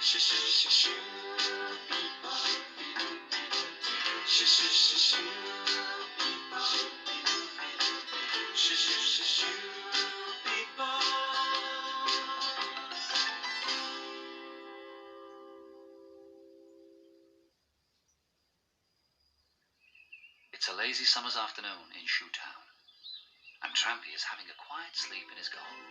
It's a lazy summer's afternoon in Shoe Town, and Trampy is having a quiet sleep in his garden.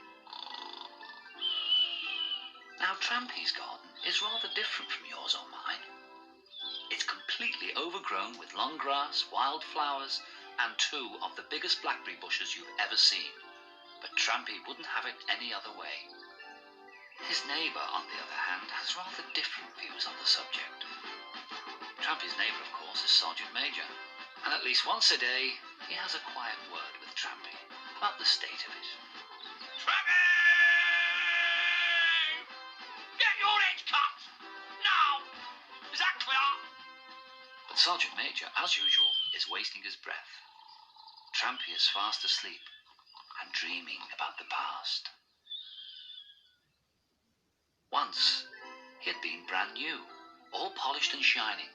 Now, Trampy's garden is rather different from yours or mine. It's completely overgrown with long grass, wild flowers, and 2 of the biggest blackberry bushes you've ever seen. But Trampy wouldn't have it any other way. His neighbour, on the other hand, has rather different views on the subject. Trampy's neighbour, of course, is Sergeant Major, and at least once a day, he has a quiet word with Trampy about the state of it. Trampy! Get your head cut! Now! Is that clear? But Sergeant Major, as usual, is wasting his breath. Trampy is fast asleep and dreaming about the past. Once, he had been brand new, all polished and shining.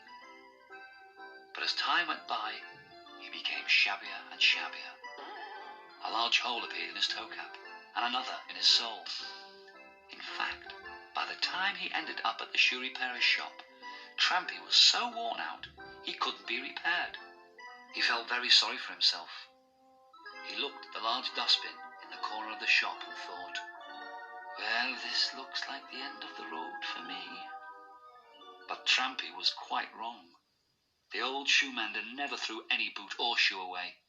But as time went by, he became shabbier and shabbier. A large hole appeared in his toe cap, and another in his sole. In fact, by the time he ended up at the shoe repairer's shop, Trampy was so worn out, he couldn't be repaired. He felt very sorry for himself. He looked at the large dustbin in the corner of the shop and thought, well, this looks like the end of the road for me. But Trampy was quite wrong. The old shoe mender never threw any boot or shoe away.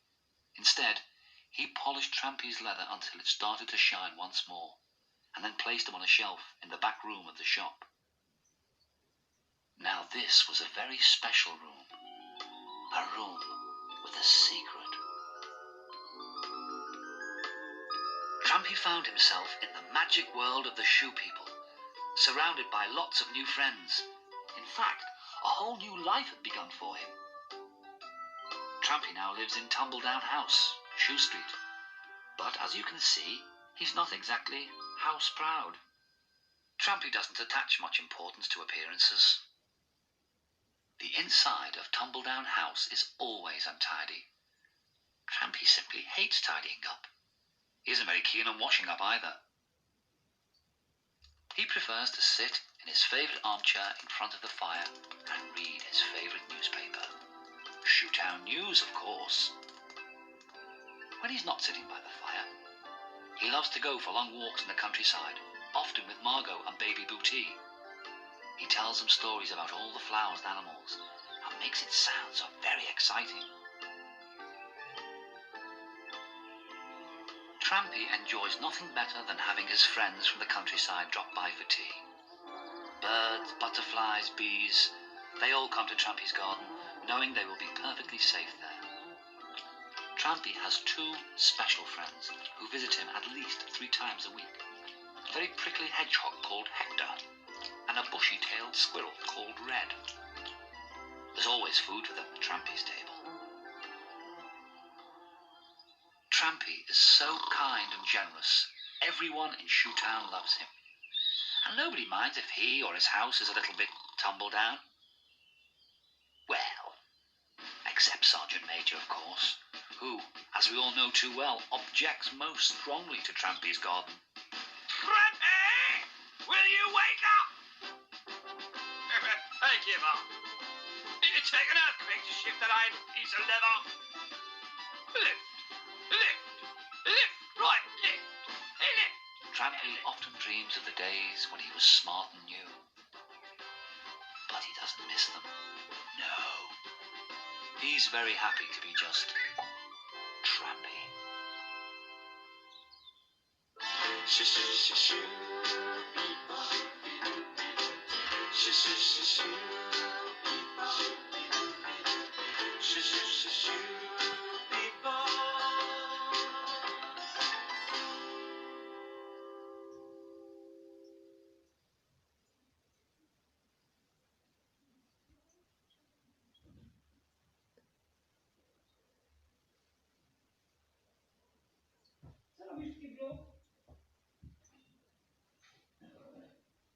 Instead, he polished Trampy's leather until it started to shine once more, and then placed him on a shelf in the back room of the shop. Now this was a very special room. A room with a secret. Trampy found himself in the magic world of the shoe people, surrounded by lots of new friends. In fact, a whole new life had begun for him. Trampy now lives in Tumbledown House, Shoe Street. But as you can see, he's not exactly house proud. Trampy doesn't attach much importance to appearances. The inside of Tumbledown House is always untidy. Trampy simply hates tidying up. He isn't very keen on washing up either. He prefers to sit in his favourite armchair in front of the fire and read his favourite newspaper. Shoe Town News, of course. When he's not sitting by the fire, he loves to go for long walks in the countryside, often with Margot and baby Booty. He tells them stories about all the flowers and animals and makes it sound so very exciting. Trampy enjoys nothing better than having his friends from the countryside drop by for tea. Birds, butterflies, bees, they all come to Trampy's garden, knowing they will be perfectly safe there. Trampy has 2 special friends who visit him at least 3 times a week. A very prickly hedgehog called Hector, and a bushy-tailed squirrel called Red. There's always food for them at Trampy's table. Trampy is so kind and generous, everyone in Shoe Town loves him. And nobody minds if he or his house is a little bit tumble down. Well, except Sergeant Major, of course, who, as we all know too well, objects most strongly to Trampy's garden. Trampy! Will you wake up? I give up. It'd take an earthquake to shift that iron piece of leather. Lift, lift, lift, right, lift, lift. Trampy often dreams of the days when he was smart and new. But he doesn't miss them. No. He's very happy to be just Trampy. Co robisz w kiblu?